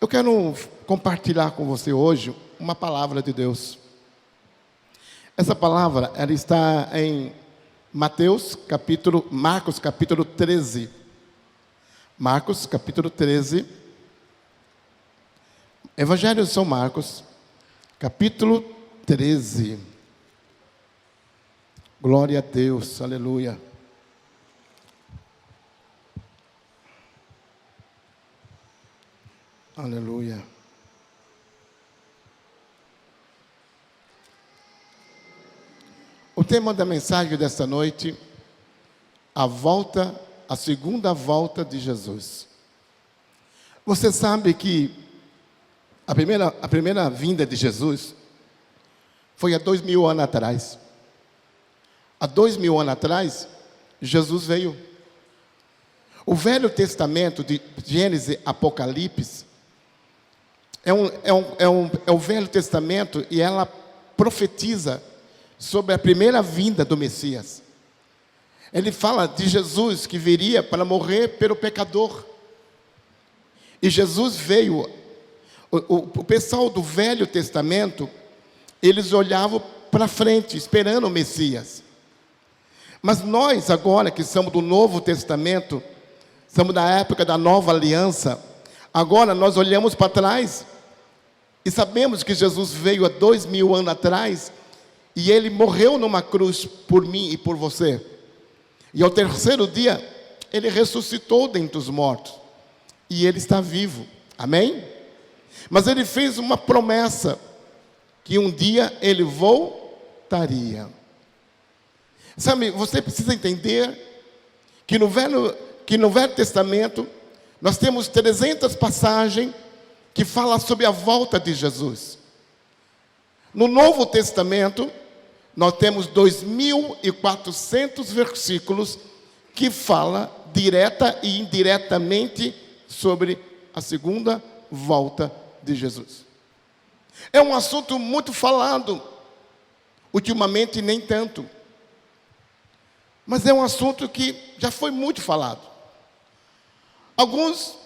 Eu quero compartilhar com você hoje uma palavra de Deus. Essa palavra, ela está em Marcos capítulo 13. Marcos capítulo 13. Evangelho de São Marcos, capítulo 13. Glória a Deus, aleluia. Aleluia. O tema da mensagem desta noite, a segunda volta de Jesus. Você sabe que a primeira vinda de Jesus foi há 2000 anos atrás. Há 2000 anos atrás, Jesus veio. O Velho Testamento de Gênesis, Apocalipse, é o Velho Testamento, e ela profetiza sobre a primeira vinda do Messias. Ele fala de Jesus que viria para morrer pelo pecador. E Jesus veio. O pessoal do Velho Testamento, eles olhavam para frente, esperando o Messias. Mas nós agora, que somos do Novo Testamento, somos da época da Nova Aliança, agora nós olhamos para trás e sabemos que Jesus veio há 2000 anos atrás, e Ele morreu numa cruz por mim e por você. E ao terceiro dia, Ele ressuscitou dentre os mortos. E Ele está vivo. Amém? Mas Ele fez uma promessa, que um dia Ele voltaria. Sabe, você precisa entender que no Velho Testamento, nós temos 300 passagens que falam sobre a volta de Jesus. No Novo Testamento, nós temos 2400 versículos que falam direta e indiretamente sobre a segunda volta de Jesus. É um assunto muito falado, ultimamente nem tanto, mas é um assunto que já foi muito falado. Alguns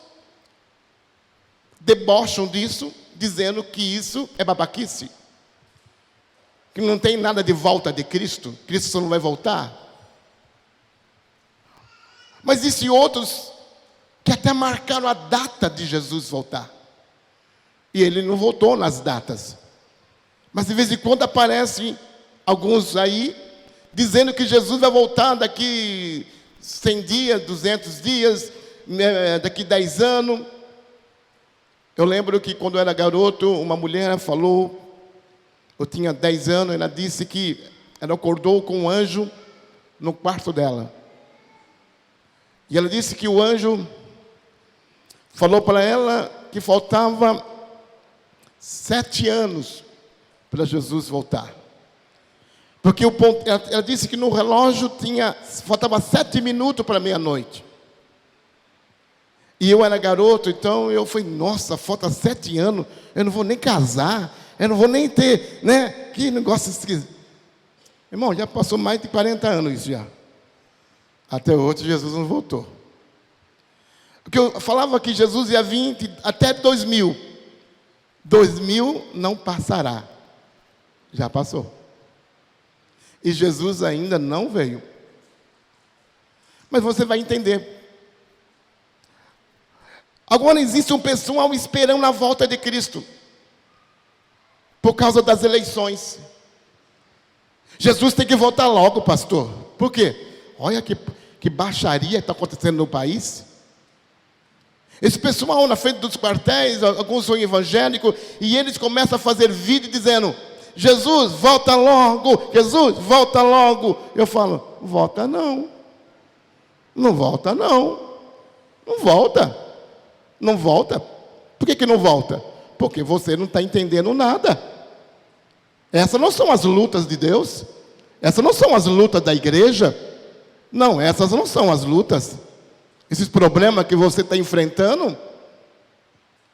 debocham disso, dizendo que isso é babaquice, que não tem nada de volta de Cristo, Cristo só não vai voltar. Mas existem outros que até marcaram a data de Jesus voltar, e Ele não voltou nas datas. Mas de vez em quando aparecem alguns aí, dizendo que Jesus vai voltar daqui 100 dias, 200 dias, daqui 10 anos. Eu lembro que quando eu era garoto, uma mulher falou, eu tinha 10 anos, ela disse que ela acordou com um anjo no quarto dela. E ela disse que o anjo falou para ela que faltava 7 anos para Jesus voltar. Porque ela disse que no relógio faltava 7 minutos para meia-noite. E eu era garoto, então eu falei, nossa, falta 7 anos, eu não vou nem casar, eu não vou nem ter, né? Que negócio esquisito. Irmão, já passou mais de 40 anos isso já. Até hoje Jesus não voltou. Porque eu falava que Jesus ia vir até 2000. 2000 não passará. Já passou. E Jesus ainda não veio. Mas você vai entender. Agora existe um pessoal esperando a volta de Cristo, por causa das eleições. Jesus tem que voltar logo, pastor. Por quê? Olha que baixaria está acontecendo no país. Esse pessoal na frente dos quartéis, alguns são evangélicos, e eles começam a fazer vídeo dizendo, Jesus, volta logo, Jesus, volta logo. Eu falo, volta não. Não volta não. Não volta. Não volta. Por que não volta? Porque você não está entendendo nada. Essas não são as lutas de Deus. Essas não são as lutas da igreja. Não, essas não são as lutas. Esses problemas que você está enfrentando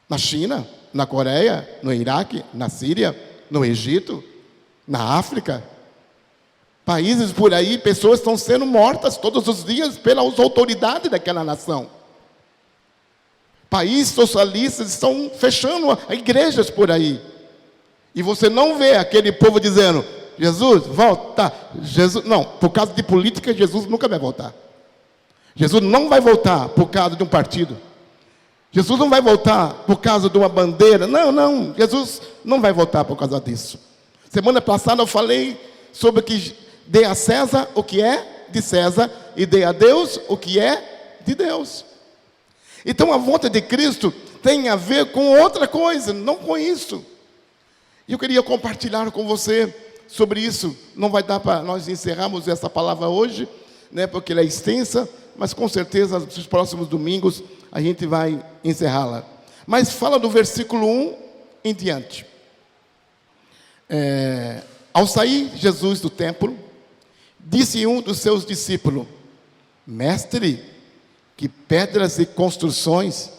na China, na Coreia, no Iraque, na Síria, no Egito, na África. Países por aí, pessoas estão sendo mortas todos os dias pelas autoridades daquela nação. Países socialistas estão fechando igrejas por aí. E você não vê aquele povo dizendo: Jesus, volta. Jesus, não, por causa de política, Jesus nunca vai voltar. Jesus não vai voltar por causa de um partido. Jesus não vai voltar por causa de uma bandeira. Não, Jesus não vai voltar por causa disso. Semana passada eu falei sobre que dê a César o que é de César e dê a Deus o que é de Deus. Então a volta de Cristo tem a ver com outra coisa, não com isso. E eu queria compartilhar com você sobre isso. Não vai dar para nós encerrarmos essa palavra hoje, né, porque ela é extensa, mas com certeza nos próximos domingos a gente vai encerrá-la. Mas fala do versículo 1 em diante. Ao sair Jesus do templo, disse um dos seus discípulos: Mestre, que pedras e construções.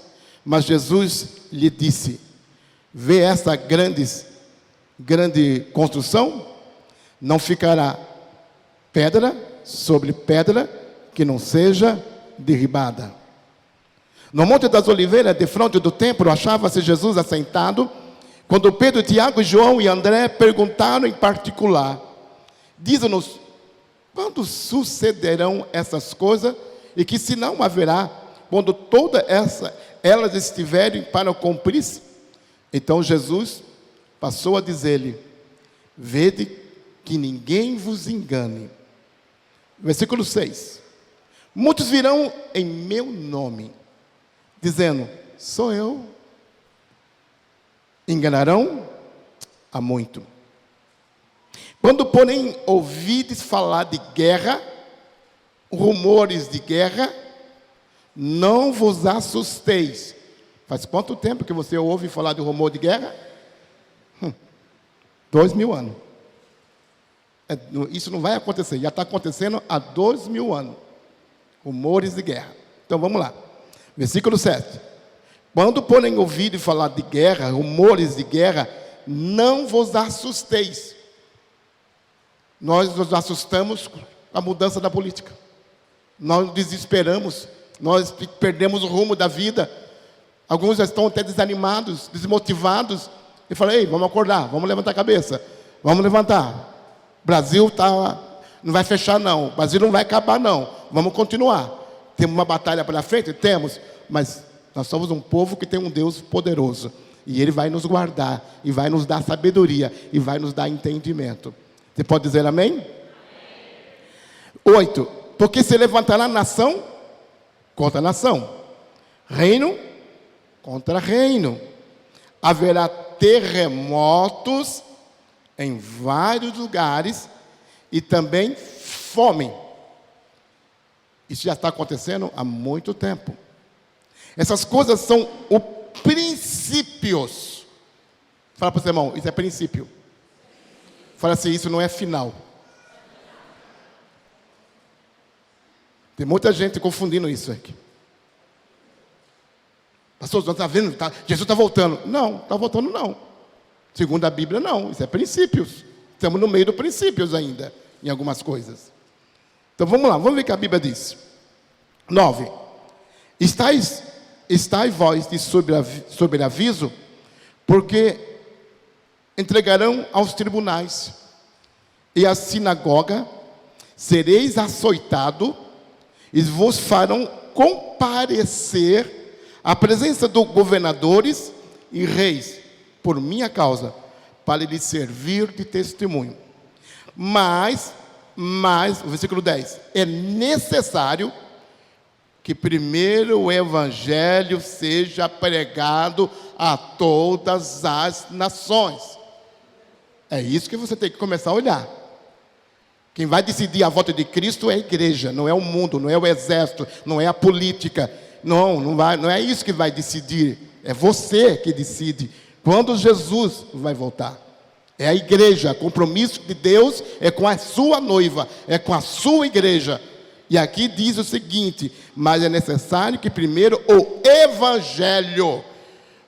Mas Jesus lhe disse: vê esta grande construção? Não ficará pedra sobre pedra que não seja derribada. No Monte das Oliveiras, de frente do templo, achava-se Jesus assentado, quando Pedro, Tiago, João e André perguntaram em particular: diz-nos, quando sucederão essas coisas, e que sinal haverá quando todas elas estiverem para cumprir-se? Então Jesus passou a dizer-lhe: vede que ninguém vos engane. Versículo 6. Muitos virão em meu nome, dizendo: sou eu. Enganarão a muito. Quando, porém, ouvides falar de guerra, rumores de guerra, não vos assusteis. Faz quanto tempo que você ouve falar de rumor de guerra? 2000 anos. Isso não vai acontecer, já está acontecendo há 2000 anos. Rumores de guerra. Então vamos lá. Versículo 7. Quando, porém, ouvirem falar de guerra, rumores de guerra, não vos assusteis. Nós nos assustamos com a mudança da política. Nós desesperamos, nós perdemos o rumo da vida. Alguns já estão até desanimados, desmotivados. E falam: ei, vamos acordar, vamos levantar a cabeça. Vamos levantar. O Brasil não vai fechar não, o Brasil não vai acabar não. Vamos continuar. Temos uma batalha pela frente? Temos, mas nós somos um povo que tem um Deus poderoso. E Ele vai nos guardar, e vai nos dar sabedoria, e vai nos dar entendimento. Você pode dizer amém? Amém. 8. Porque se levantará nação contra nação, reino contra reino. Haverá terremotos em vários lugares e também fome. Isso já está acontecendo há muito tempo. Essas coisas são os princípios. Fala para o seu irmão: isso é princípio. Fala assim: isso não é final. Tem muita gente confundindo isso aqui. Pastor, você está vendo? Jesus está voltando. Não, está voltando não. Segundo a Bíblia, não. Isso é princípios. Estamos no meio dos princípios ainda, em algumas coisas. Então vamos lá, vamos ver o que a Bíblia diz. 9. Estais vós de sobreaviso, porque entregarão aos tribunais e à sinagoga, sereis açoitado, e vos farão comparecer à presença dos governadores e reis, por minha causa, para lhes servir de testemunho. Mas, o versículo 10, é necessário que primeiro o evangelho seja pregado a todas as nações. É isso que você tem que começar a olhar. Quem vai decidir a volta de Cristo é a igreja, não é o mundo, não é o exército, não é a política. Não é isso que vai decidir. É você que decide quando Jesus vai voltar. É a igreja, o compromisso de Deus é com a sua noiva, é com a sua igreja. E aqui diz o seguinte: mas é necessário que primeiro o evangelho,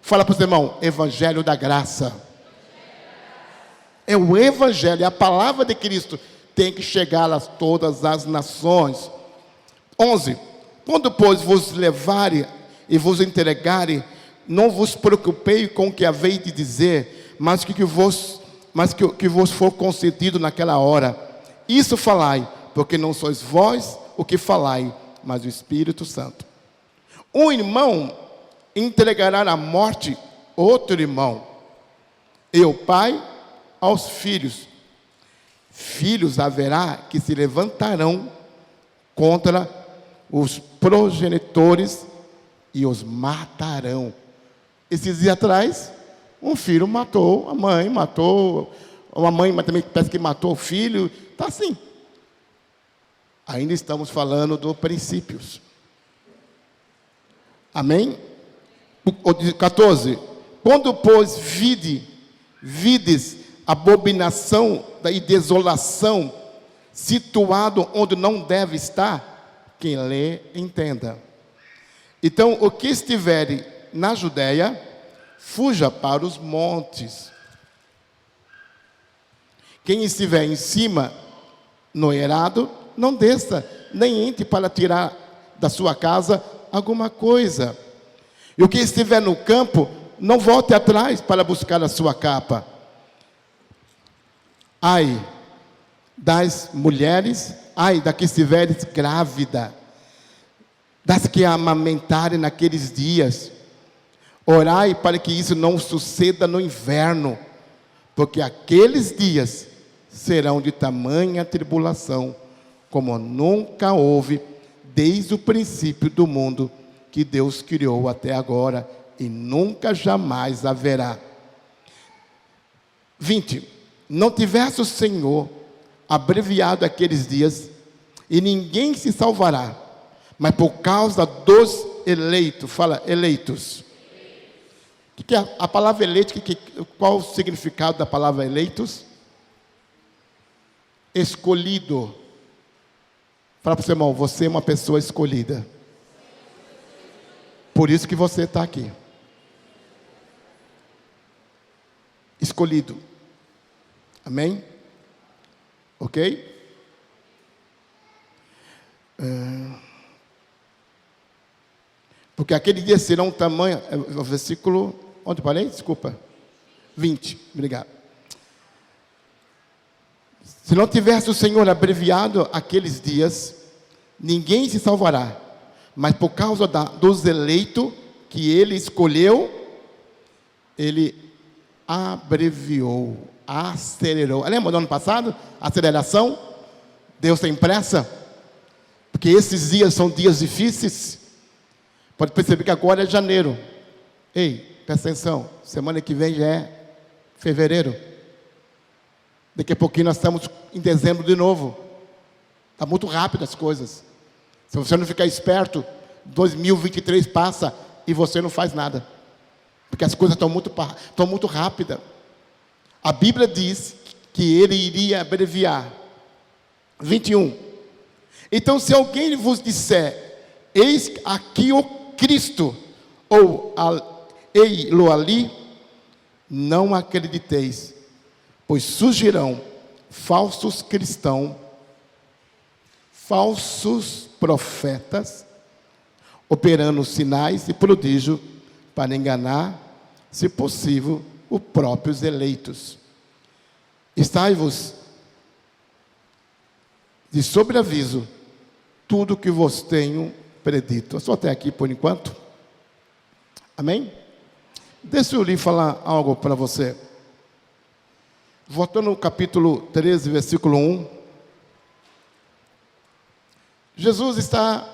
fala para o seu irmão, evangelho da graça. É o evangelho, é a palavra de Cristo, tem que chegar a todas as nações. 11. Quando, pois, vos levarem e vos entregarem, não vos preocupei com o que haveis de dizer, mas que vos for concedido naquela hora. Isso falai, porque não sois vós o que falai, mas o Espírito Santo. Um irmão entregará à morte outro irmão, e o pai aos filhos. Filhos haverá que se levantarão contra os progenitores e os matarão. Esses dias atrás, um filho matou a mãe, matou a mãe, mas também parece que matou o filho. Está assim. Ainda estamos falando dos princípios. Amém? 14. Quando, pois, vides abominação e desolação, situado onde não deve estar, quem lê, entenda. Então, o que estiver na Judéia, fuja para os montes. Quem estiver em cima, no eirado, não desça, nem entre para tirar da sua casa alguma coisa. E o que estiver no campo, não volte atrás para buscar a sua capa. Ai das mulheres, ai da que estiveres grávida, das que amamentarem naqueles dias. Orai para que isso não suceda no inverno, porque aqueles dias serão de tamanha tribulação, como nunca houve desde o princípio do mundo que Deus criou até agora, e nunca jamais haverá. 20. Não tivesse o Senhor abreviado aqueles dias, e ninguém se salvará, mas por causa dos eleitos. Fala, eleitos. O que é a palavra eleito? Qual o significado da palavra eleitos? Escolhido. Fala para o seu irmão, você é uma pessoa escolhida. Por isso que você está aqui. Escolhido. Amém? Ok? Porque aquele dia serão tamanho... O versículo... Onde parei? Desculpa. 20. Obrigado. Se não tivesse o Senhor abreviado aqueles dias, ninguém se salvará. Mas por causa dos eleitos que Ele escolheu, Ele abreviou, acelerou. Lembra do ano passado? Aceleração. Deus tem pressa. Porque esses dias são dias difíceis. Pode perceber que agora é janeiro. Ei, presta atenção. Semana que vem já é fevereiro. Daqui a pouquinho nós estamos em dezembro de novo. Está muito rápido as coisas. Se você não ficar esperto, 2023 passa e você não faz nada. Porque as coisas estão muito rápidas. A Bíblia diz que Ele iria abreviar. 21. Então, se alguém vos disser, eis aqui o Cristo, ou ei-lo ali, não acrediteis, pois surgirão falsos cristãos, falsos profetas, operando sinais e prodígios para enganar, se possível, os próprios eleitos. Estai-vos de sobreaviso tudo que vos tenho predito. Eu só até aqui por enquanto. Amém? Deixa eu lhe falar algo para você. Voltando no capítulo 13, versículo 1. Jesus está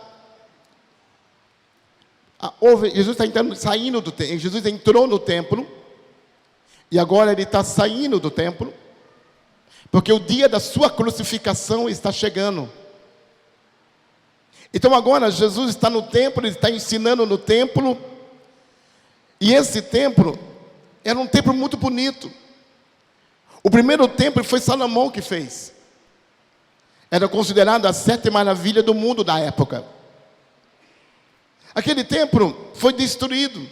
saindo do templo. Jesus entrou no templo. E agora ele está saindo do templo. Porque o dia da sua crucificação está chegando. Então agora Jesus está no templo, ele está ensinando no templo. E esse templo era um templo muito bonito. O primeiro templo foi Salomão que fez. Era considerado a 7 maravilhas do mundo da época. Aquele templo foi destruído.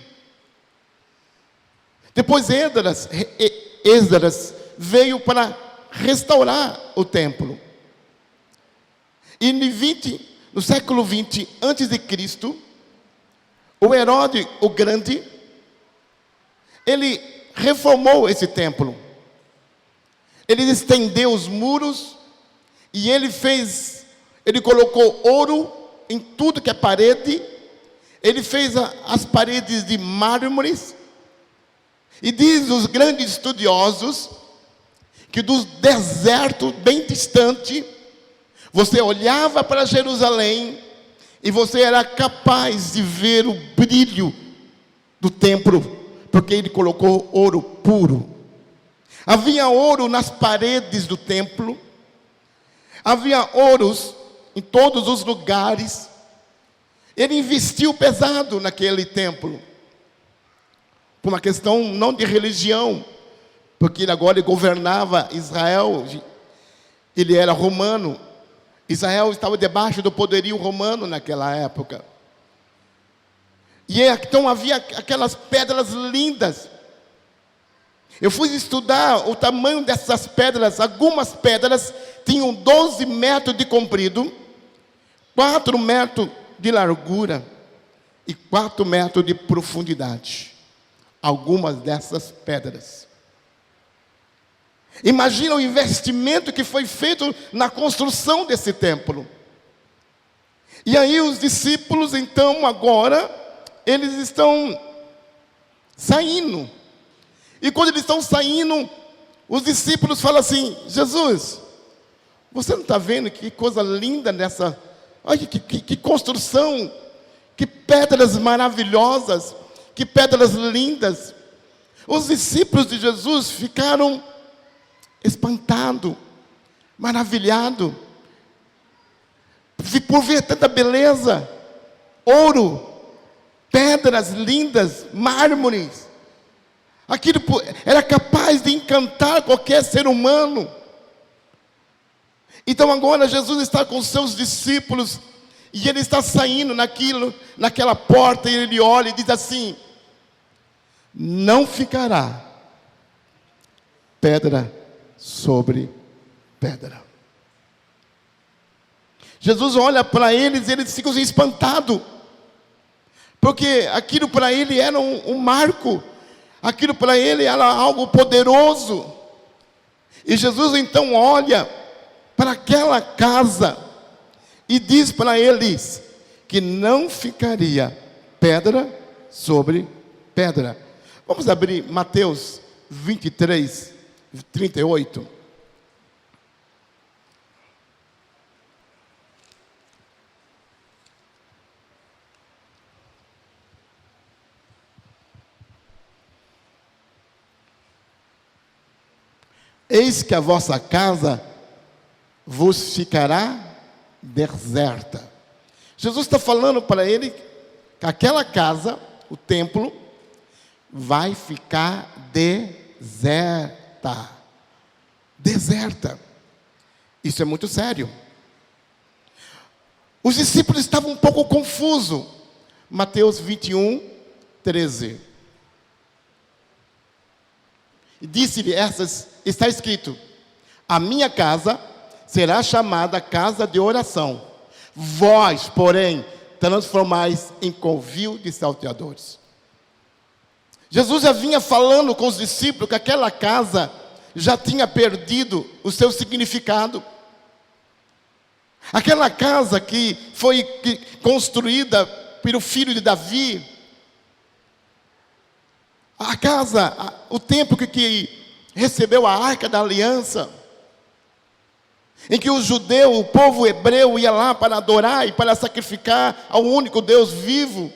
Depois Esdras veio para restaurar o templo. E no século 20 antes de Cristo, o Herodes o Grande, ele reformou esse templo. Ele estendeu os muros e ele colocou ouro em tudo que é parede. Ele fez as paredes de mármores. E diz os grandes estudiosos que do deserto bem distante, você olhava para Jerusalém e você era capaz de ver o brilho do templo, porque ele colocou ouro puro. Havia ouro nas paredes do templo, havia ouros em todos os lugares. Ele investiu pesado naquele templo, por uma questão não de religião, porque agora ele governava Israel, ele era romano. Israel estava debaixo do poderio romano naquela época. E então havia aquelas pedras lindas. Eu fui estudar o tamanho dessas pedras. Algumas pedras tinham 12 metros de comprido, 4 metros de largura e 4 metros de profundidade. Algumas dessas pedras. Imagina o investimento que foi feito na construção desse templo. E aí os discípulos, então, agora, eles estão saindo. E quando eles estão saindo, os discípulos falam assim: Jesus, você não está vendo que coisa linda nessa... Olha que construção, que pedras maravilhosas, que pedras lindas. Os discípulos de Jesus ficaram espantados, maravilhados, por ver tanta beleza, ouro, pedras lindas, mármores. Aquilo era capaz de encantar qualquer ser humano. Então agora Jesus está com os seus discípulos, e ele está saindo naquela porta, e ele olha e diz assim: não ficará pedra sobre pedra. Jesus olha para eles e eles ficam espantados, porque aquilo para ele era um marco, aquilo para ele era algo poderoso. E Jesus então olha para aquela casa e diz para eles que não ficaria pedra sobre pedra. Vamos abrir Mateus 23, 38. Eis que a vossa casa vos ficará deserta. Jesus está falando para ele que aquela casa, o templo, vai ficar deserta. Deserta. Isso é muito sério. Os discípulos estavam um pouco confusos. Mateus 21, 13. Disse-lhe está escrito: a minha casa será chamada casa de oração. Vós, porém, transformais em covil de salteadores. Jesus já vinha falando com os discípulos que aquela casa já tinha perdido o seu significado. Aquela casa que foi construída pelo filho de Davi, a casa, o templo que recebeu a Arca da Aliança, em que o judeu, o povo hebreu ia lá para adorar e para sacrificar ao único Deus vivo.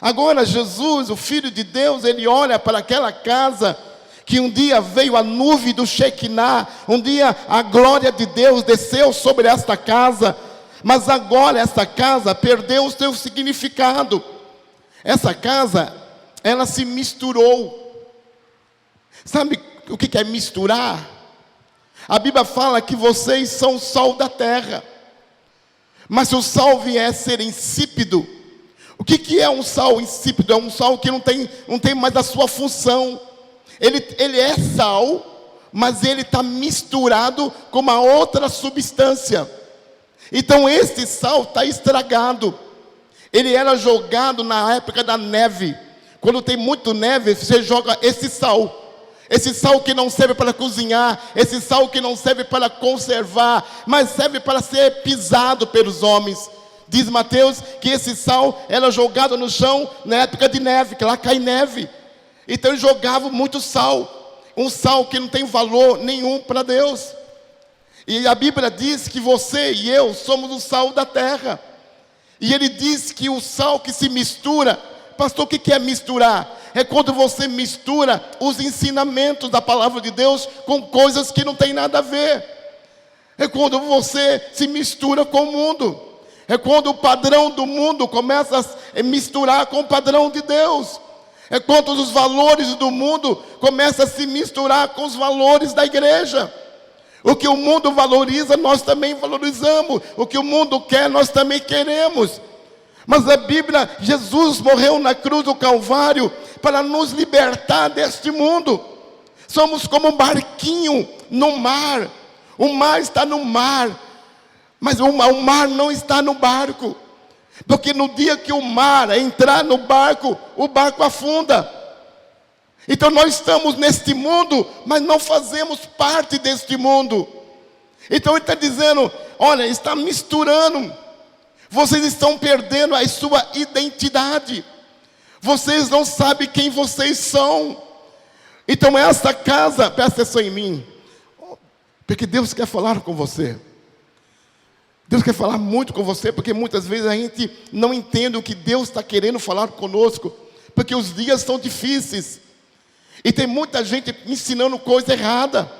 Agora Jesus, o Filho de Deus, ele olha para aquela casa que um dia veio a nuvem do Shekinah, um dia a glória de Deus desceu sobre esta casa, mas agora esta casa perdeu o seu significado. Essa casa, ela se misturou. Sabe o que é misturar? A Bíblia fala que vocês são o sal da terra. Mas se o sal vier a ser insípido, o que é um sal insípido? É um sal que não tem mais a sua função. Ele é sal, mas ele está misturado com uma outra substância. Então este sal está estragado. Ele era jogado na época da neve. Quando tem muito neve, você joga esse sal. Esse sal que não serve para cozinhar, esse sal que não serve para conservar, mas serve para ser pisado pelos homens. Diz Mateus que esse sal era jogado no chão na época de neve, que lá cai neve. Então eles jogavam muito sal, um sal que não tem valor nenhum para Deus. E a Bíblia diz que você e eu somos o sal da terra. E ele diz que o sal que se mistura, pastor, o que é misturar? É quando você mistura os ensinamentos da palavra de Deus com coisas que não tem nada a ver. É quando você se mistura com o mundo. É quando o padrão do mundo começa a misturar com o padrão de Deus. É quando os valores do mundo começam a se misturar com os valores da igreja. O que o mundo valoriza, nós também valorizamos. O que o mundo quer, nós também queremos. Mas a Bíblia, Jesus morreu na cruz do Calvário para nos libertar deste mundo. Somos como um barquinho no mar. O mar está no mar, mas o mar não está no barco. Porque no dia que o mar entrar no barco, o barco afunda. Então nós estamos neste mundo, mas não fazemos parte deste mundo. Então ele está dizendo, olha, está misturando. Vocês estão perdendo a sua identidade. Vocês não sabem quem vocês são. Então essa casa, presta atenção em mim. Porque Deus quer falar com você. Deus quer falar muito com você, porque muitas vezes a gente não entende o que Deus está querendo falar conosco. Porque os dias são difíceis. E tem muita gente ensinando coisa errada.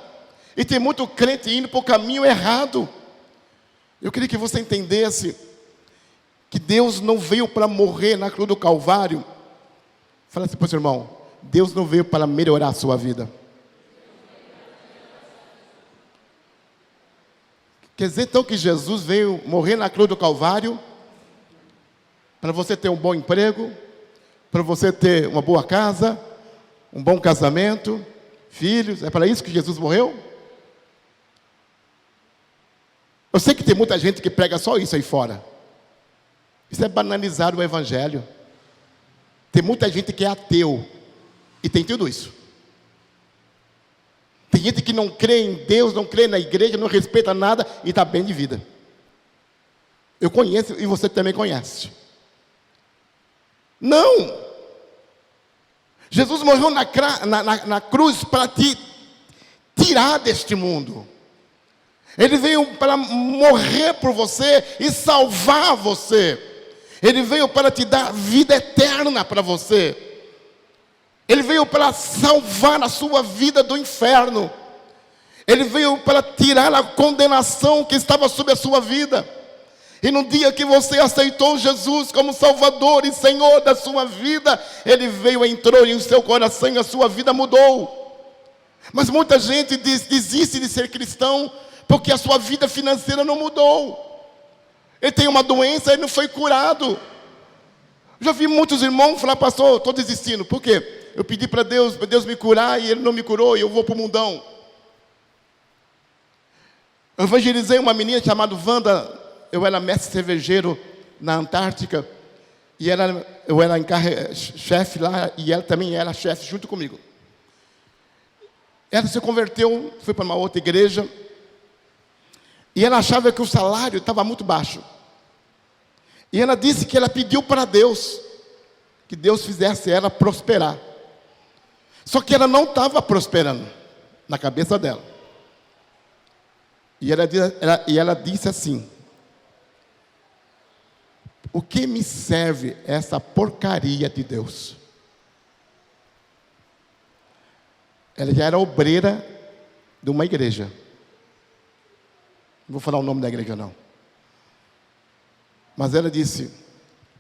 E tem muito crente indo para o caminho errado. Eu queria que você entendesse que Deus não veio para morrer na cruz do Calvário. Fala assim para o seu irmão, Deus não veio para melhorar a sua vida. Quer dizer então que Jesus veio morrer na cruz do Calvário para você ter um bom emprego, para você ter uma boa casa, um bom casamento, filhos. É para isso que Jesus morreu? Eu sei que tem muita gente que prega só isso aí fora. Isso é banalizar o evangelho. Tem muita gente que é ateu e tem tudo isso. Tem gente que não crê em Deus, não crê na igreja, não respeita nada e está bem de vida. Eu conheço e você também conhece. Não! Jesus morreu na cruz para te tirar deste mundo. Ele veio para morrer por você e salvar você. Ele veio para te dar vida eterna para você. Ele veio para salvar a sua vida do inferno. Ele veio para tirar a condenação que estava sobre a sua vida. E no dia que você aceitou Jesus como Salvador e Senhor da sua vida, Ele veio, entrou em seu coração e a sua vida mudou. Mas muita gente desiste de ser cristão porque a sua vida financeira não mudou. Ele tem uma doença e não foi curado. Já vi muitos irmãos falar, pastor, estou desistindo. Por quê? Eu pedi para Deus me curar e Ele não me curou e eu vou para o mundão. Eu evangelizei uma menina chamada Wanda. Eu era mestre cervejeiro na Antártica. E eu era chefe lá e ela também era chefe junto comigo. Ela se converteu, foi para uma outra igreja. E ela achava que o salário estava muito baixo. E ela disse que ela pediu para Deus, que Deus fizesse ela prosperar. Só que ela não estava prosperando na cabeça dela. E ela disse assim, o que me serve essa porcaria de Deus? Ela já era obreira de uma igreja. Não vou falar o nome da igreja não. Mas ela disse,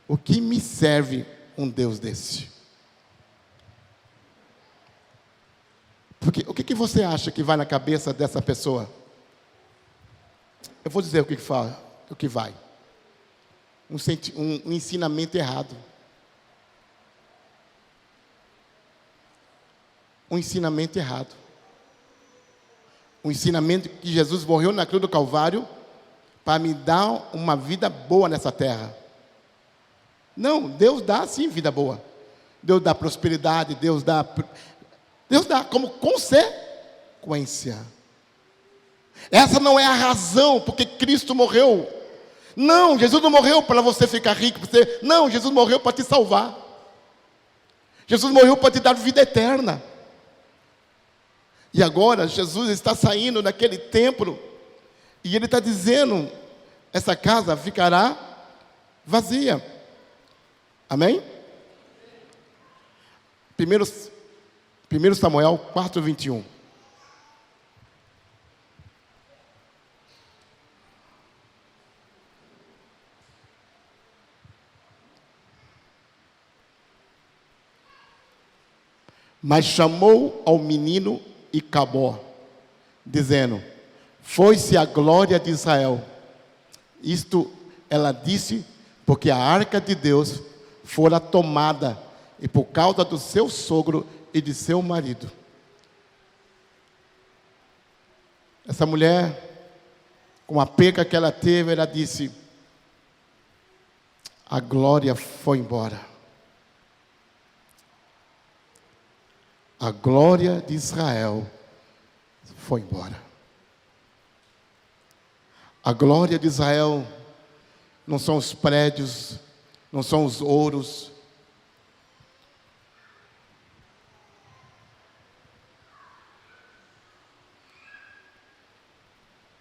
o que me serve um Deus desse? Porque o que você acha que vai na cabeça dessa pessoa? Eu vou dizer o que vai. Um ensinamento errado. Um ensinamento errado. Um ensinamento que Jesus morreu na cruz do Calvário para me dar uma vida boa nessa terra. Não, Deus dá sim vida boa. Deus dá prosperidade, Deus dá como consequência. Essa não é a razão porque Cristo morreu. Não, Jesus não morreu para você ficar rico. Não, Jesus morreu para te salvar. Jesus morreu para te dar vida eterna. E agora Jesus está saindo daquele templo e Ele está dizendo, essa casa ficará vazia. Amém? 1 Samuel 4:21. Mas chamou ao menino e acabou, dizendo: foi-se a glória de Israel. Isto ela disse, porque a arca de Deus fora tomada, e por causa do seu sogro e de seu marido. Essa mulher, com a perca que ela teve, ela disse: a glória foi embora. A glória de Israel foi embora. A glória de Israel não são os prédios, não são os ouros.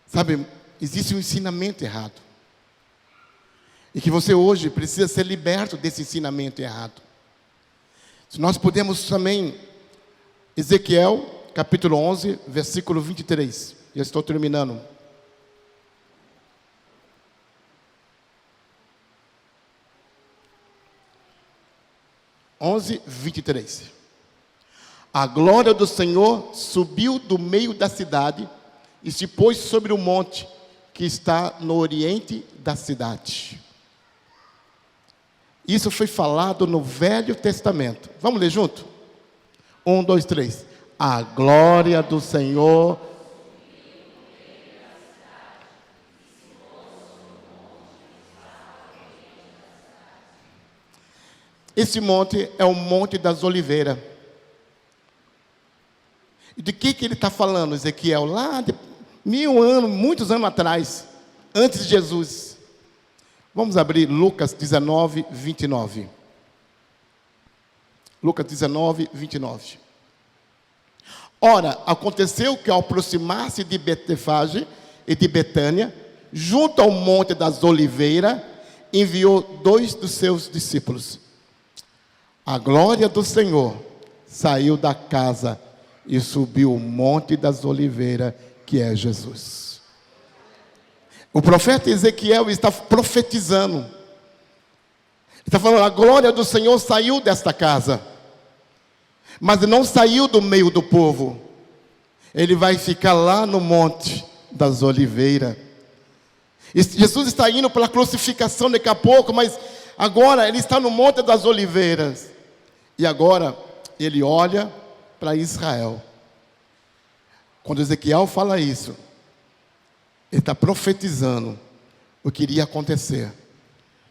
Sabe, existe um ensinamento errado. E que você hoje precisa ser liberto desse ensinamento errado. Se nós podemos também, Ezequiel, capítulo 11, versículo 23. Já estou terminando. (11, 23). A glória do Senhor subiu do meio da cidade e se pôs sobre o monte que está no oriente da cidade. Isso foi falado no Velho Testamento. Vamos ler junto? 1, 2, 3. A glória do Senhor. Esse monte é o Monte das Oliveiras. E de que ele está falando, Ezequiel? Lá de 1000 anos, muitos anos atrás, antes de Jesus. Vamos abrir Lucas 19, 29. Lucas 19, 29. Ora, aconteceu que ao aproximar-se de Betefage e de Betânia, junto ao Monte das Oliveiras, enviou 2 dos seus discípulos. A glória do Senhor saiu da casa e subiu o Monte das Oliveiras, que é Jesus. O profeta Ezequiel está profetizando. Está falando, a glória do Senhor saiu desta casa. Mas não saiu do meio do povo. Ele vai ficar lá no Monte das Oliveiras. E Jesus está indo pela crucificação daqui a pouco, mas agora ele está no Monte das Oliveiras. E agora ele olha para Israel. Quando Ezequiel fala isso, ele está profetizando o que iria acontecer.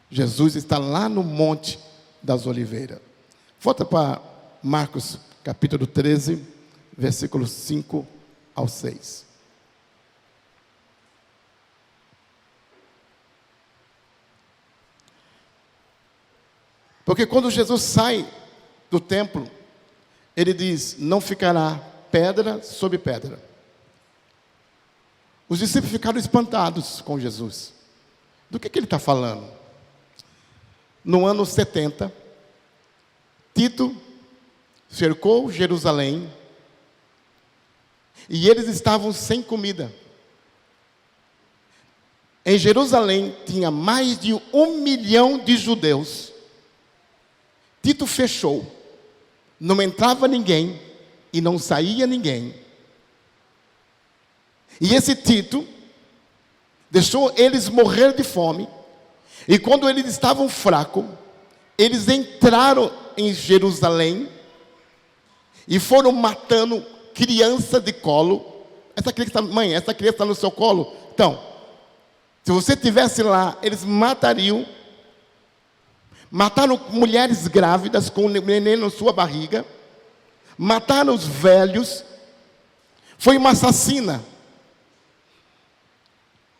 Jesus está lá no Monte das Oliveiras. Volta para Marcos, capítulo 13, versículos 5 ao 6. Porque quando Jesus sai do templo, ele diz, não ficará pedra sobre pedra. Os discípulos ficaram espantados com Jesus. Do que ele está falando? No ano 70, Tito cercou Jerusalém e eles estavam sem comida. Em Jerusalém tinha mais de 1 milhão de judeus. Tito fechou. Não entrava ninguém e não saía ninguém. E esse Tito deixou eles morrer de fome. E quando eles estavam fracos, eles entraram em Jerusalém e foram matando criança de colo. Essa criança, mãe, essa criança está no seu colo? Então, se você estivesse lá, eles matariam. Mataram mulheres grávidas com o neném na sua barriga. Mataram os velhos. Foi uma assassina.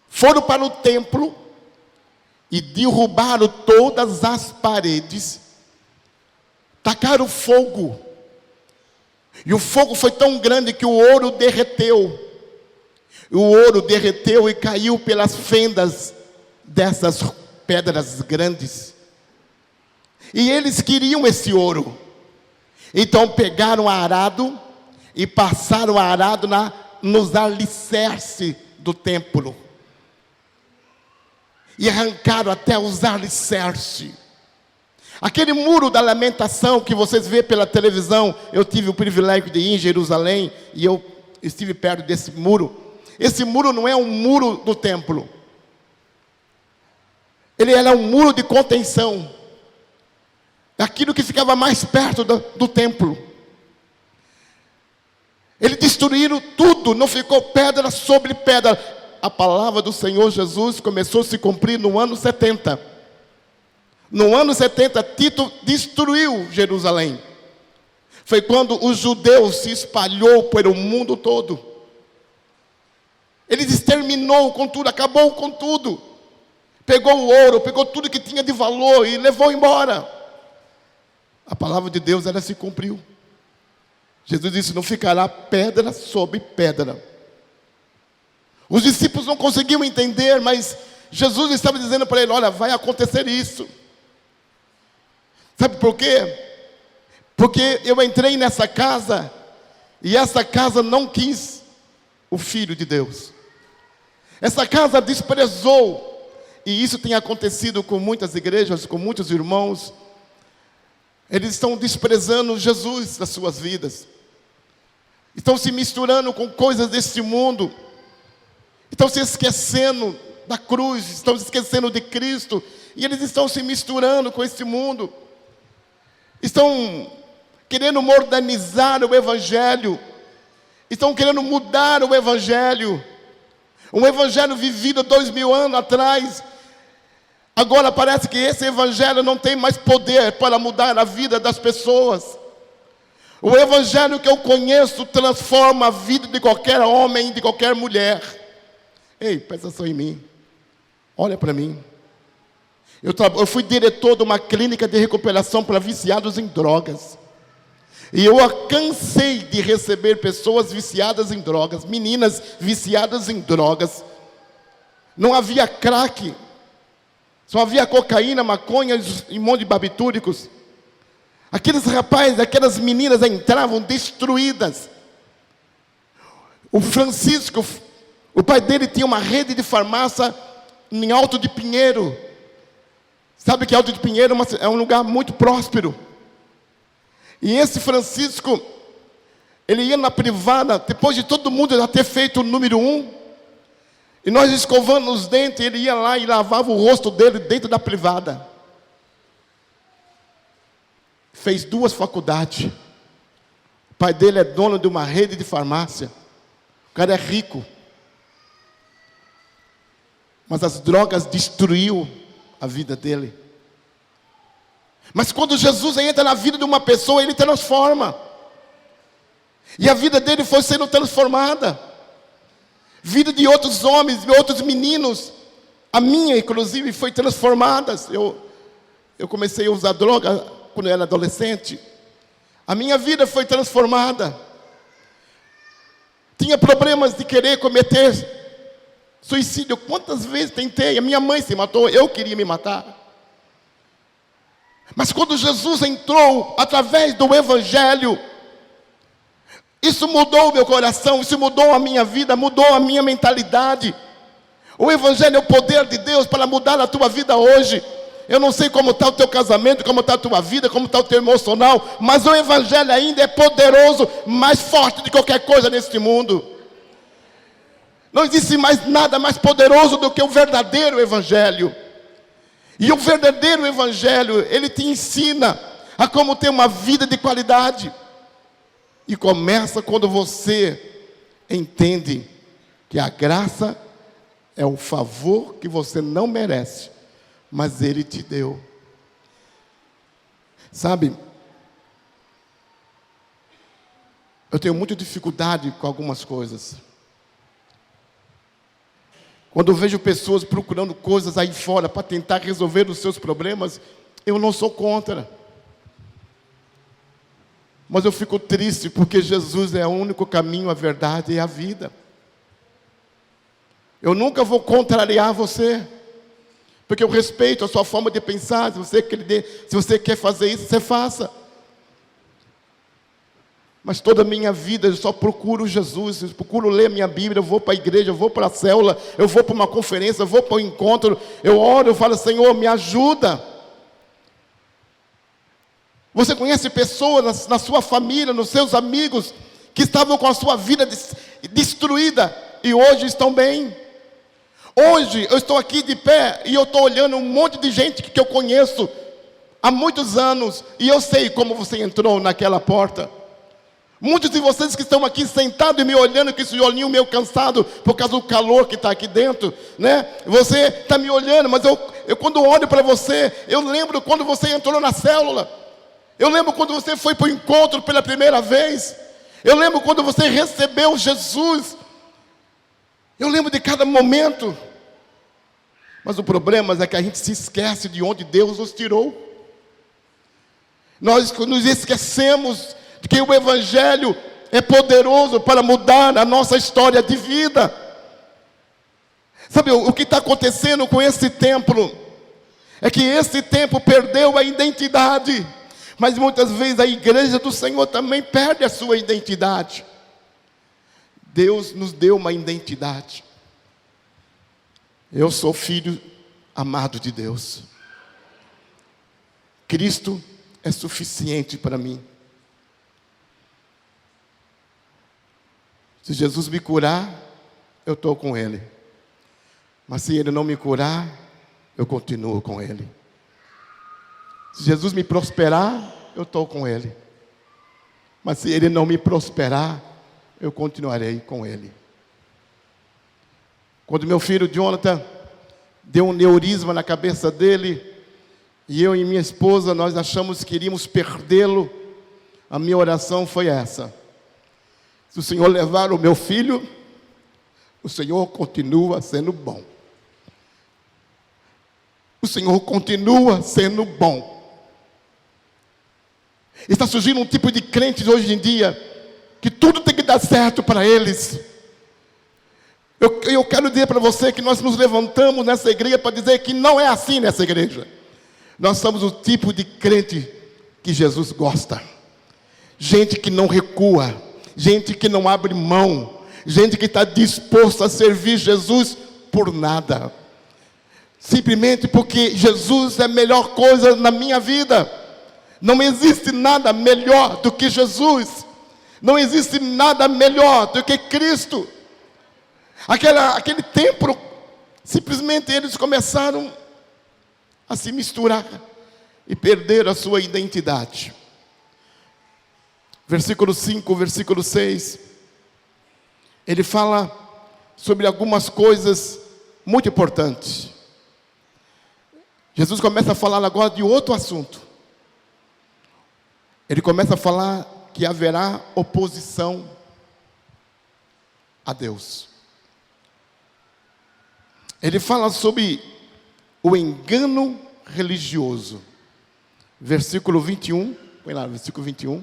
Foram para o templo e derrubaram todas as paredes. Tacaram fogo. E o fogo foi tão grande que o ouro derreteu. O ouro derreteu e caiu pelas fendas dessas pedras grandes. E eles queriam esse ouro. Então pegaram arado e passaram arado nos alicerces do templo. E arrancaram até os alicerces. Aquele muro da lamentação que vocês vê pela televisão, eu tive o privilégio de ir em Jerusalém e eu estive perto desse muro. Esse muro não é um muro do templo. Ele era um muro de contenção. Aquilo que ficava mais perto do templo. Eles destruíram tudo, não ficou pedra sobre pedra. A palavra do Senhor Jesus começou a se cumprir no ano 70. No ano 70, Tito destruiu Jerusalém. Foi quando os judeus se espalhou pelo mundo todo. Ele exterminou com tudo, acabou com tudo. Pegou o ouro, pegou tudo que tinha de valor e levou embora. A palavra de Deus, ela se cumpriu. Jesus disse, não ficará pedra sobre pedra. Os discípulos não conseguiam entender, mas Jesus estava dizendo para ele, olha, vai acontecer isso. Sabe por quê? Porque eu entrei nessa casa e essa casa não quis o Filho de Deus. Essa casa desprezou. E isso tem acontecido com muitas igrejas, com muitos irmãos. Eles estão desprezando Jesus das suas vidas. Estão se misturando com coisas deste mundo. Estão se esquecendo da cruz, estão se esquecendo de Cristo. E eles estão se misturando com este mundo. Estão querendo modernizar o Evangelho. Estão querendo mudar o Evangelho. Um Evangelho vivido 2000 anos atrás. Agora parece que esse Evangelho não tem mais poder para mudar a vida das pessoas. O Evangelho que eu conheço transforma a vida de qualquer homem, de qualquer mulher. Ei, presta atenção em mim. Olha para mim. Eu fui diretor de uma clínica de recuperação para viciados em drogas. E eu cansei de receber pessoas viciadas em drogas, meninas viciadas em drogas. Não havia crack, só havia cocaína, maconha e um monte de barbitúricos. Aqueles rapazes, aquelas meninas entravam destruídas. O Francisco, o pai dele tinha uma rede de farmácia em Alto de Pinheiro. Sabe que Alto de Pinheiro é um lugar muito próspero. E esse Francisco, ele ia na privada, depois de todo mundo já ter feito o número 1, e nós escovando os dentes, ele ia lá e lavava o rosto dele dentro da privada. Fez 2 faculdades. O pai dele é dono de uma rede de farmácia. O cara é rico. Mas as drogas destruiu a vida dele. Mas quando Jesus entra na vida de uma pessoa, ele transforma. E a vida dele foi sendo transformada. Vida de outros homens, de outros meninos. A minha, inclusive, foi transformada. Eu comecei a usar droga quando eu era adolescente. A minha vida foi transformada. Tinha problemas de querer cometer suicídio. Quantas vezes tentei? A minha mãe se matou, eu queria me matar. Mas quando Jesus entrou através do Evangelho, isso mudou o meu coração, isso mudou a minha vida, mudou a minha mentalidade. O Evangelho é o poder de Deus para mudar a tua vida hoje. Eu não sei como está o teu casamento, como está a tua vida, como está o teu emocional, mas o Evangelho ainda é poderoso, mais forte de qualquer coisa neste mundo. Não existe mais nada mais poderoso do que o verdadeiro Evangelho. E o verdadeiro Evangelho, ele te ensina a como ter uma vida de qualidade. E começa quando você entende que a graça é um favor que você não merece, mas Ele te deu. Sabe, eu tenho muita dificuldade com algumas coisas. Quando eu vejo pessoas procurando coisas aí fora para tentar resolver os seus problemas, eu não sou contra. Mas eu fico triste porque Jesus é o único caminho, a verdade e a vida. Eu nunca vou contrariar você, porque eu respeito a sua forma de pensar. Se você quer fazer isso, você faça. Mas toda a minha vida eu só procuro Jesus, eu procuro ler a minha Bíblia, eu vou para a igreja, eu vou para a célula, eu vou para uma conferência, eu vou para um encontro, eu oro, eu falo, Senhor, me ajuda. Você conhece pessoas na sua família, nos seus amigos, que estavam com a sua vida destruída e hoje estão bem. Hoje eu estou aqui de pé e eu estou olhando um monte de gente que eu conheço há muitos anos e eu sei como você entrou naquela porta. Muitos de vocês que estão aqui sentados e me olhando com esse olhinho meio cansado por causa do calor que está aqui dentro, né? Você está me olhando, mas eu quando olho para você, eu lembro quando você entrou na célula. Eu lembro quando você foi para o encontro pela primeira vez. Eu lembro quando você recebeu Jesus. Eu lembro de cada momento. Mas o problema é que a gente se esquece de onde Deus nos tirou. Nós nos esquecemos de que o Evangelho é poderoso para mudar a nossa história de vida. Sabe o que está acontecendo com esse templo? É que esse templo perdeu a identidade. Mas muitas vezes a igreja do Senhor também perde a sua identidade. Deus nos deu uma identidade. Eu sou filho amado de Deus. Cristo é suficiente para mim. Se Jesus me curar, eu estou com Ele. Mas se Ele não me curar, eu continuo com Ele. Se Jesus me prosperar, eu estou com Ele. Mas se Ele não me prosperar, eu continuarei com Ele. Quando meu filho Jonathan deu um neurisma na cabeça dele, e eu e minha esposa, nós achamos que iríamos perdê-lo, a minha oração foi essa: se o Senhor levar o meu filho, o Senhor continua sendo bom. O Senhor continua sendo bom. Está surgindo um tipo de crentes hoje em dia, que tudo tem que dar certo para eles. Eu quero dizer para você que nós nos levantamos nessa igreja para dizer que não é assim nessa igreja. Nós somos o tipo de crente que Jesus gosta. Gente que não recua, gente que não abre mão, gente que está disposto a servir Jesus por nada. Simplesmente porque Jesus é a melhor coisa na minha vida. Não existe nada melhor do que Jesus. Não existe nada melhor do que Cristo. Aquele templo, simplesmente eles começaram a se misturar e perderam a sua identidade. Versículo 5, versículo 6, ele fala sobre algumas coisas muito importantes. Jesus começa a falar agora de outro assunto. Ele começa a falar que haverá oposição a Deus. Ele fala sobre o engano religioso. Versículo 21, põe lá, versículo 21.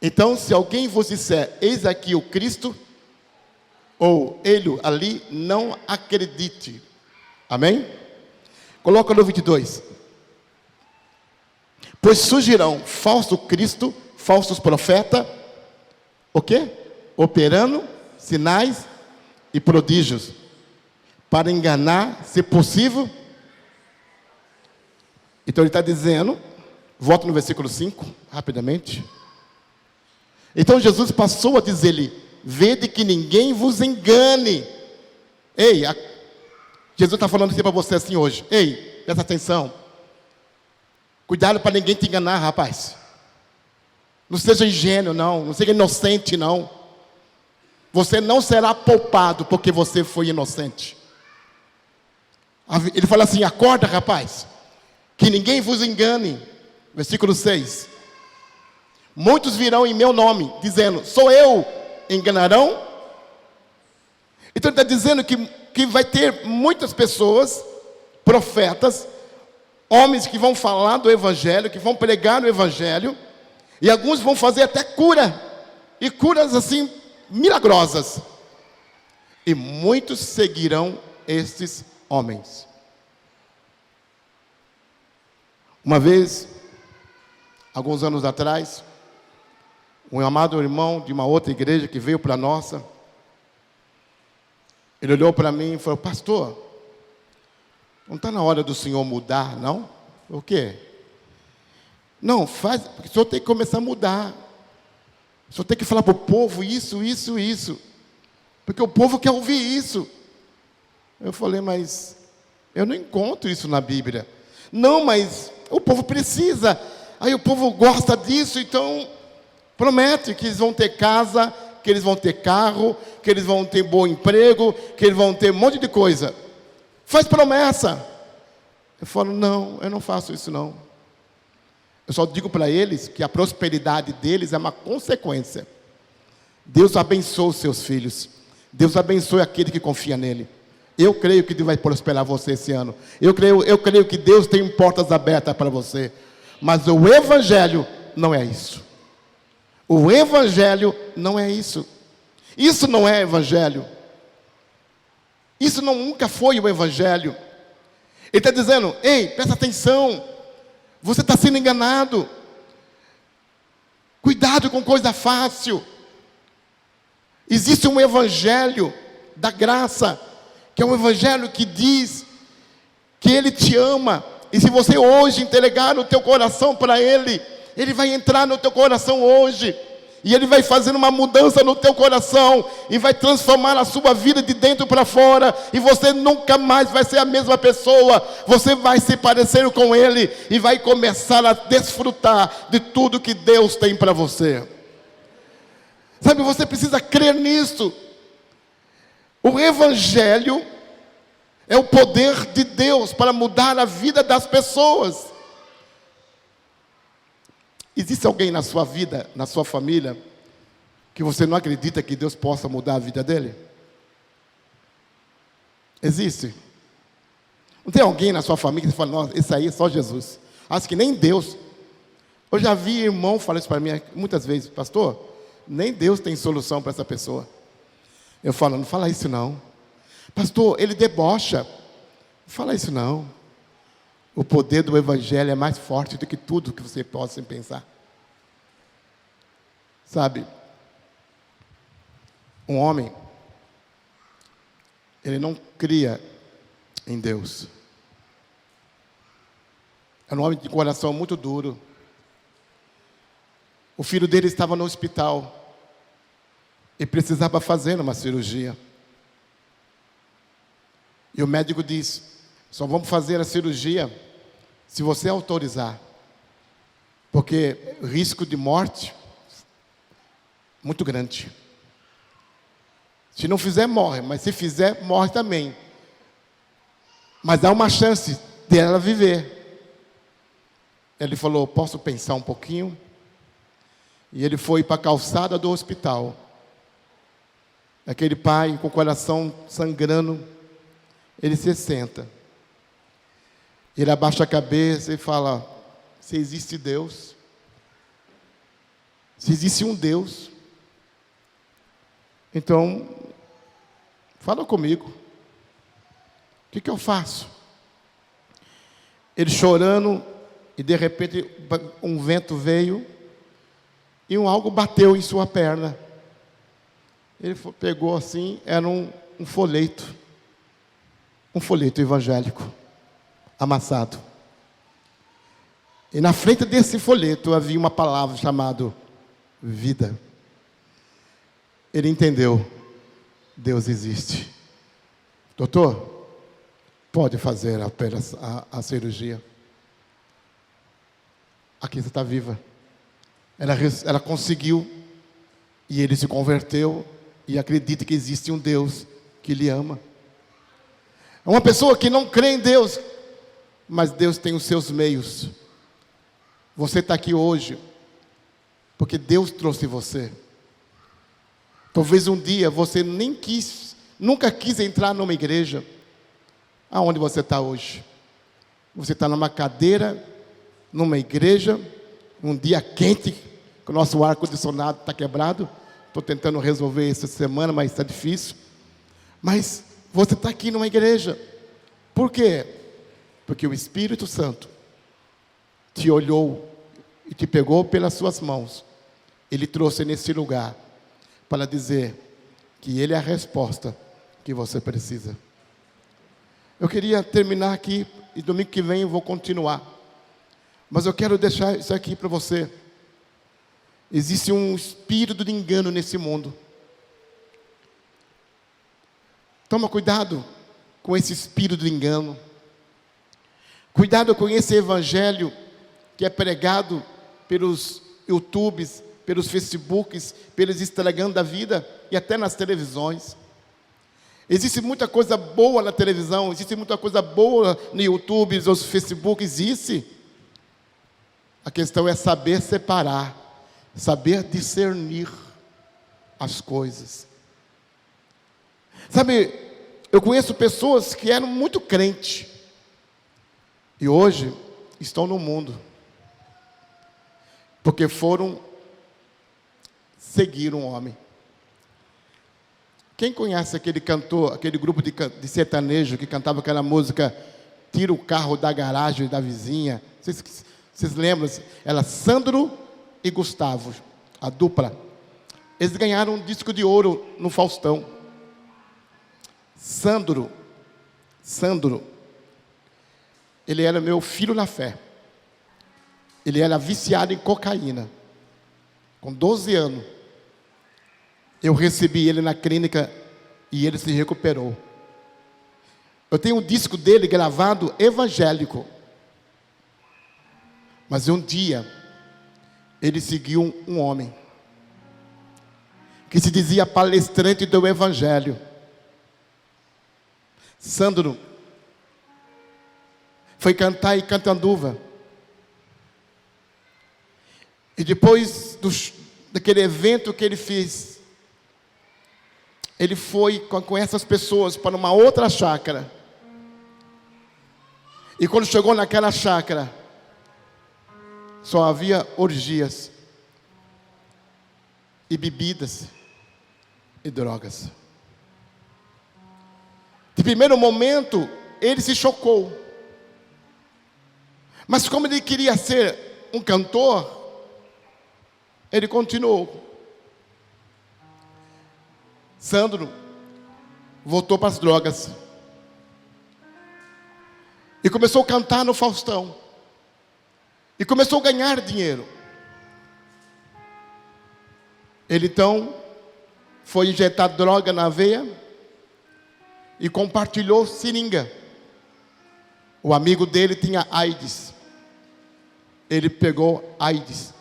Então, se alguém vos disser, eis aqui o Cristo, ou ele ali, não acredite. Amém? Coloca no 22. Pois surgirão falso Cristo, falsos profetas, o quê? Operando sinais e prodígios, para enganar, se possível. Então ele está dizendo, volta no versículo 5, rapidamente. Então Jesus passou a dizer-lhe, vede que ninguém vos engane. Ei, Jesus está falando assim para você assim hoje. Ei, presta atenção. Cuidado para ninguém te enganar, rapaz. Não seja ingênuo, não seja inocente, não. Você não será poupado porque você foi inocente. Ele fala assim: acorda, rapaz, que ninguém vos engane. Versículo 6. Muitos virão em meu nome, dizendo: sou eu, enganarão? Então ele está dizendo que vai ter muitas pessoas, profetas, homens que vão falar do Evangelho, que vão pregar o Evangelho, e alguns vão fazer até cura, e curas assim, milagrosas. E muitos seguirão estes homens. Uma vez, alguns anos atrás, um amado irmão de uma outra igreja que veio para a nossa, ele olhou para mim e falou: pastor, não está na hora do senhor mudar, não? O quê? Não, faz, porque o senhor tem que começar a mudar. O senhor tem que falar para o povo isso, isso, isso. Porque o povo quer ouvir isso. Eu falei: mas eu não encontro isso na Bíblia. Não, mas o povo precisa. Aí o povo gosta disso, então promete que eles vão ter casa, que eles vão ter carro, que eles vão ter bom emprego, que eles vão ter um monte de coisa. Faz promessa. Eu falo: não, eu não faço isso não. Eu só digo para eles que a prosperidade deles é uma consequência. Deus abençoe os seus filhos. Deus abençoe aquele que confia nele. Eu creio que Deus vai prosperar você esse ano. Eu creio que Deus tem portas abertas para você. Mas o Evangelho não é isso. O Evangelho não é isso. Isso não é Evangelho. Isso nunca foi o Evangelho. Ele está dizendo: ei, presta atenção. Você está sendo enganado. Cuidado com coisa fácil. Existe um Evangelho da graça, que é um Evangelho que diz que Ele te ama. E se você hoje entregar o teu coração para Ele, Ele vai entrar no teu coração hoje. E Ele vai fazer uma mudança no teu coração. E vai transformar a sua vida de dentro para fora. E você nunca mais vai ser a mesma pessoa. Você vai se parecer com Ele. E vai começar a desfrutar de tudo que Deus tem para você. Sabe, você precisa crer nisso. O Evangelho é o poder de Deus para mudar a vida das pessoas. Existe alguém na sua vida, na sua família, que você não acredita que Deus possa mudar a vida dele? Existe? Não tem alguém na sua família que você fala: nossa, esse aí é só Jesus? Acho que nem Deus. Eu já vi irmão falar isso para mim muitas vezes: pastor, nem Deus tem solução para essa pessoa. Eu falo: não fala isso não. Pastor, ele debocha. Não fala isso não. O poder do Evangelho é mais forte do que tudo que você possa pensar. Sabe, um homem, ele não cria em Deus. Era um homem de coração muito duro. O filho dele estava no hospital e precisava fazer uma cirurgia. E o médico disse: só vamos fazer a cirurgia se você autorizar, porque o risco de morte muito grande. Se não fizer, morre, mas se fizer, morre também. Mas há uma chance dela viver. Ele falou: posso pensar um pouquinho? E ele foi para a calçada do hospital. Aquele pai com o coração sangrando, ele se senta. Ele abaixa a cabeça e fala: se existe Deus, se existe um Deus, então fala comigo. O que eu faço? Ele chorando, e de repente um vento veio e algo bateu em sua perna. Ele pegou assim, era um folheto evangélico amassado. E na frente desse folheto havia uma palavra chamada vida. Ele entendeu: Deus existe. Doutor, pode fazer a cirurgia. Aqui você está viva. Ela conseguiu, e ele se converteu e acredita que existe um Deus que lhe ama. É uma pessoa que não crê em Deus, mas Deus tem os seus meios. Você está aqui hoje porque Deus trouxe você. Talvez um dia você nunca quis entrar numa igreja. Aonde você está hoje? Você está numa cadeira, numa igreja, um dia quente, que o nosso ar-condicionado está quebrado. Estou tentando resolver essa semana, mas está difícil. Mas você está aqui numa igreja. Por quê? Porque o Espírito Santo te olhou e te pegou pelas suas mãos. Ele trouxe nesse lugar para dizer que Ele é a resposta que você precisa. Eu queria terminar aqui, e domingo que vem eu vou continuar. Mas eu quero deixar isso aqui para você. Existe um espírito de engano nesse mundo. Toma cuidado com esse espírito de engano. Cuidado com esse evangelho que é pregado pelos YouTubes, pelos Facebooks, pelos Instagram da vida e até nas televisões. Existe muita coisa boa na televisão, existe muita coisa boa no YouTube, nos Facebook, existe. A questão é saber separar, saber discernir as coisas. Sabe, eu conheço pessoas que eram muito crentes e hoje estão no mundo, porque foram seguir um homem. Quem conhece aquele cantor, aquele grupo de sertanejo que cantava aquela música Tira o Carro da Garagem da Vizinha? Vocês lembram? Era Sandro e Gustavo, a dupla. Eles ganharam um disco de ouro no Faustão. Sandro, ele era meu filho na fé. Ele era viciado em cocaína. Com 12 anos, eu recebi ele na clínica e ele se recuperou. Eu tenho um disco dele gravado evangélico. Mas um dia, ele seguiu um homem que se dizia palestrante do evangelho. Sandro foi cantar em Catanduva. E depois daquele evento que ele fez, ele foi com essas pessoas para uma outra chácara. E quando chegou naquela chácara, só havia orgias, e bebidas, e drogas. De primeiro momento, ele se chocou. Mas como ele queria ser um cantor, ele continuou. Sandro voltou para as drogas e começou a cantar no Faustão e começou a ganhar dinheiro. Ele então foi injetar droga na veia e compartilhou seringa. O amigo dele tinha AIDS. Ele pegou AIDS.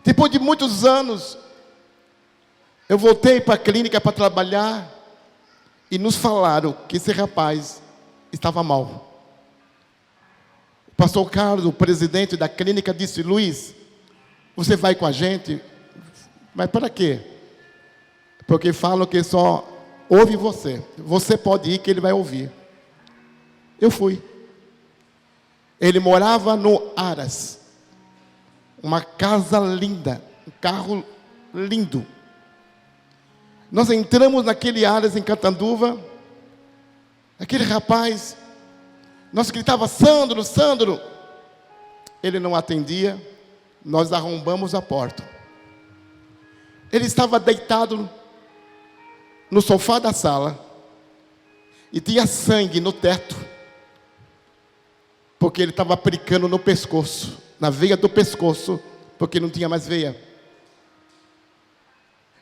Depois de muitos anos, eu voltei para a clínica para trabalhar e nos falaram que esse rapaz estava mal. O pastor Carlos, o presidente da clínica, disse: Luiz, você vai com a gente? Mas para quê? Porque falam que só ouve você. Você pode ir que ele vai ouvir. Eu fui. Ele morava no Aras. Uma casa linda, um carro lindo. Nós entramos naquele Aras em Catanduva. Aquele rapaz, nós gritava: Sandro, Sandro. Ele não atendia. Nós arrombamos a porta. Ele estava deitado no sofá da sala e tinha sangue no teto, porque ele estava aplicando no pescoço, na veia do pescoço, porque não tinha mais veia.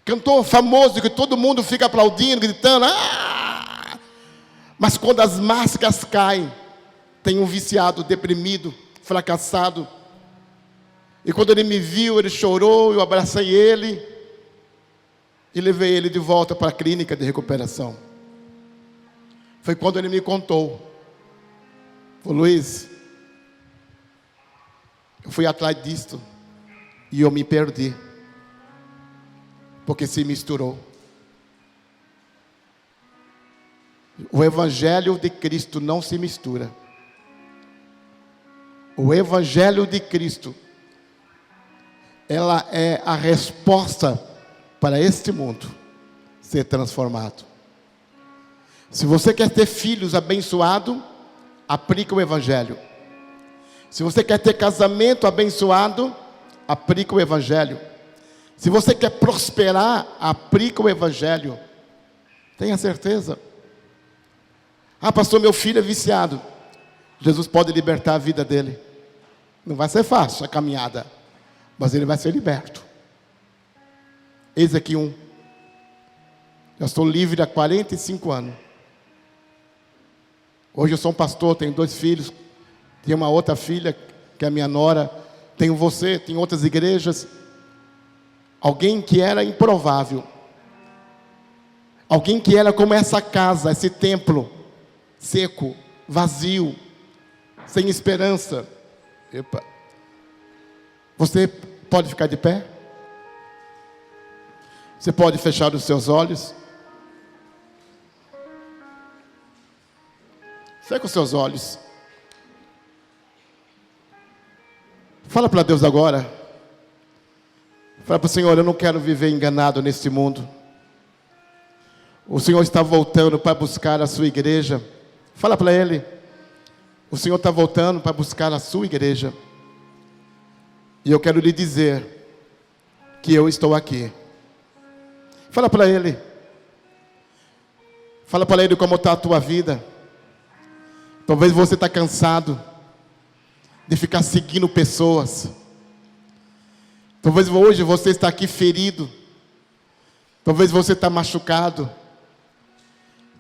Cantor famoso que todo mundo fica aplaudindo, gritando. Ah! Mas quando as máscaras caem, tem um viciado, deprimido, fracassado. E quando ele me viu, ele chorou, eu abracei ele e levei ele de volta para a clínica de recuperação. Foi quando ele me contou. Falou: Luiz, eu fui atrás disto e eu me perdi, porque se misturou. O Evangelho de Cristo não se mistura. O Evangelho de Cristo, ela é a resposta para este mundo ser transformado. Se você quer ter filhos abençoados, aplica o Evangelho. Se você quer ter casamento abençoado, aplica o Evangelho. Se você quer prosperar, aplica o Evangelho. Tenha certeza. Ah, pastor, meu filho é viciado. Jesus pode libertar a vida dele. Não vai ser fácil a caminhada, mas ele vai ser liberto. Eis aqui um. Eu estou livre há 45 anos. Hoje eu sou um pastor, tenho 2 filhos. Tenho uma outra filha, que é a minha nora. Tenho você, tenho outras igrejas. Alguém que era improvável. Alguém que era como essa casa, esse templo. Seco, vazio, sem esperança. Epa. Você pode ficar de pé? Você pode fechar os seus olhos? Feche os seus olhos. Fala para Deus agora. Fala para o Senhor: eu não quero viver enganado neste mundo. O Senhor está voltando para buscar a sua igreja. Fala para Ele. O Senhor está voltando para buscar a sua igreja. E eu quero lhe dizer que eu estou aqui. Fala para Ele. Fala para Ele como está a tua vida. Talvez você está cansado de ficar seguindo pessoas. Talvez hoje você está aqui ferido. Talvez você está machucado.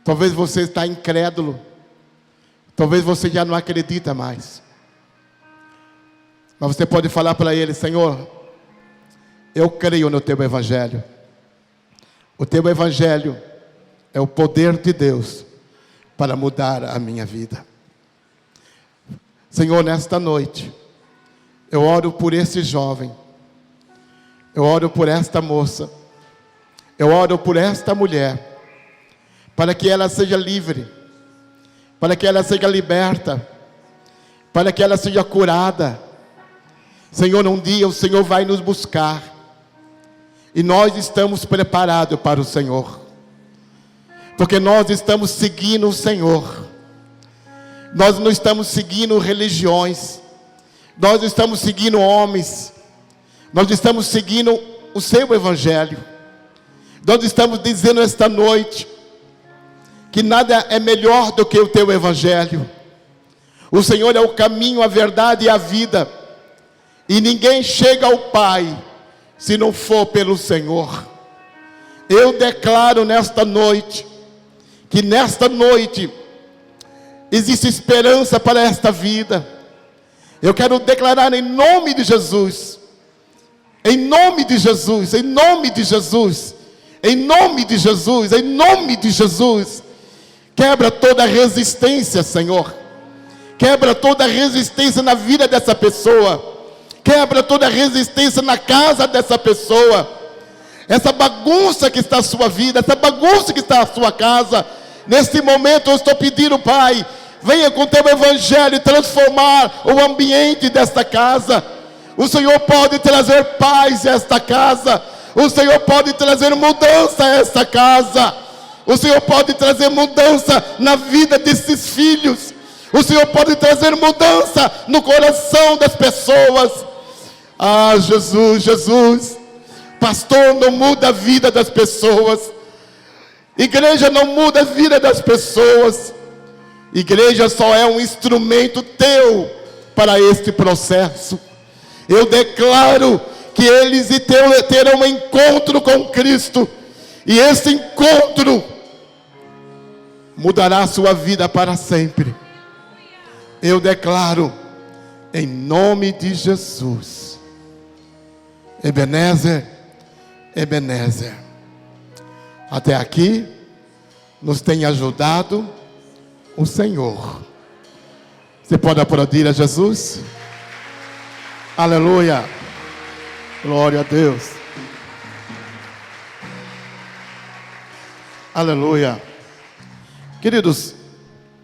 Talvez você está incrédulo. Talvez você já não acredita mais. Mas você pode falar para Ele: Senhor, eu creio no Teu Evangelho. O Teu Evangelho é o poder de Deus para mudar a minha vida. Senhor, nesta noite, eu oro por esse jovem. Eu oro por esta moça. Eu oro por esta mulher, para que ela seja livre, para que ela seja liberta, para que ela seja curada. Senhor, um dia o Senhor vai nos buscar, e nós estamos preparados para o Senhor, porque nós estamos seguindo o Senhor. Nós não estamos seguindo religiões, nós estamos seguindo homens, nós estamos seguindo o Seu Evangelho. Nós estamos dizendo esta noite que nada é melhor do que o Teu Evangelho. O Senhor é o caminho, a verdade e a vida, e ninguém chega ao Pai se não for pelo Senhor. Eu declaro nesta noite que nesta noite existe esperança para esta vida. Eu quero declarar em nome de Jesus, em nome de Jesus, em nome de Jesus, em nome de Jesus, em nome de Jesus. Quebra toda resistência, Senhor. Quebra toda resistência na vida dessa pessoa. Quebra toda resistência na casa dessa pessoa. Essa bagunça que está a sua vida, essa bagunça que está a sua casa, neste momento eu estou pedindo, Pai, venha com o Teu Evangelho e transformar o ambiente desta casa. O Senhor pode trazer paz a esta casa. O Senhor pode trazer mudança a esta casa. O Senhor pode trazer mudança na vida desses filhos. O Senhor pode trazer mudança no coração das pessoas. Ah, Jesus, Jesus. Pastor não muda a vida das pessoas. Igreja não muda a vida das pessoas. Igreja só é um instrumento Teu para este processo. Eu declaro que eles terão um encontro com Cristo. E esse encontro mudará a sua vida para sempre. Eu declaro em nome de Jesus. Ebenezer, Ebenezer. Até aqui nos tem ajudado o Senhor. Você pode aplaudir a Jesus? Aleluia. Glória a Deus. Aleluia. Queridos,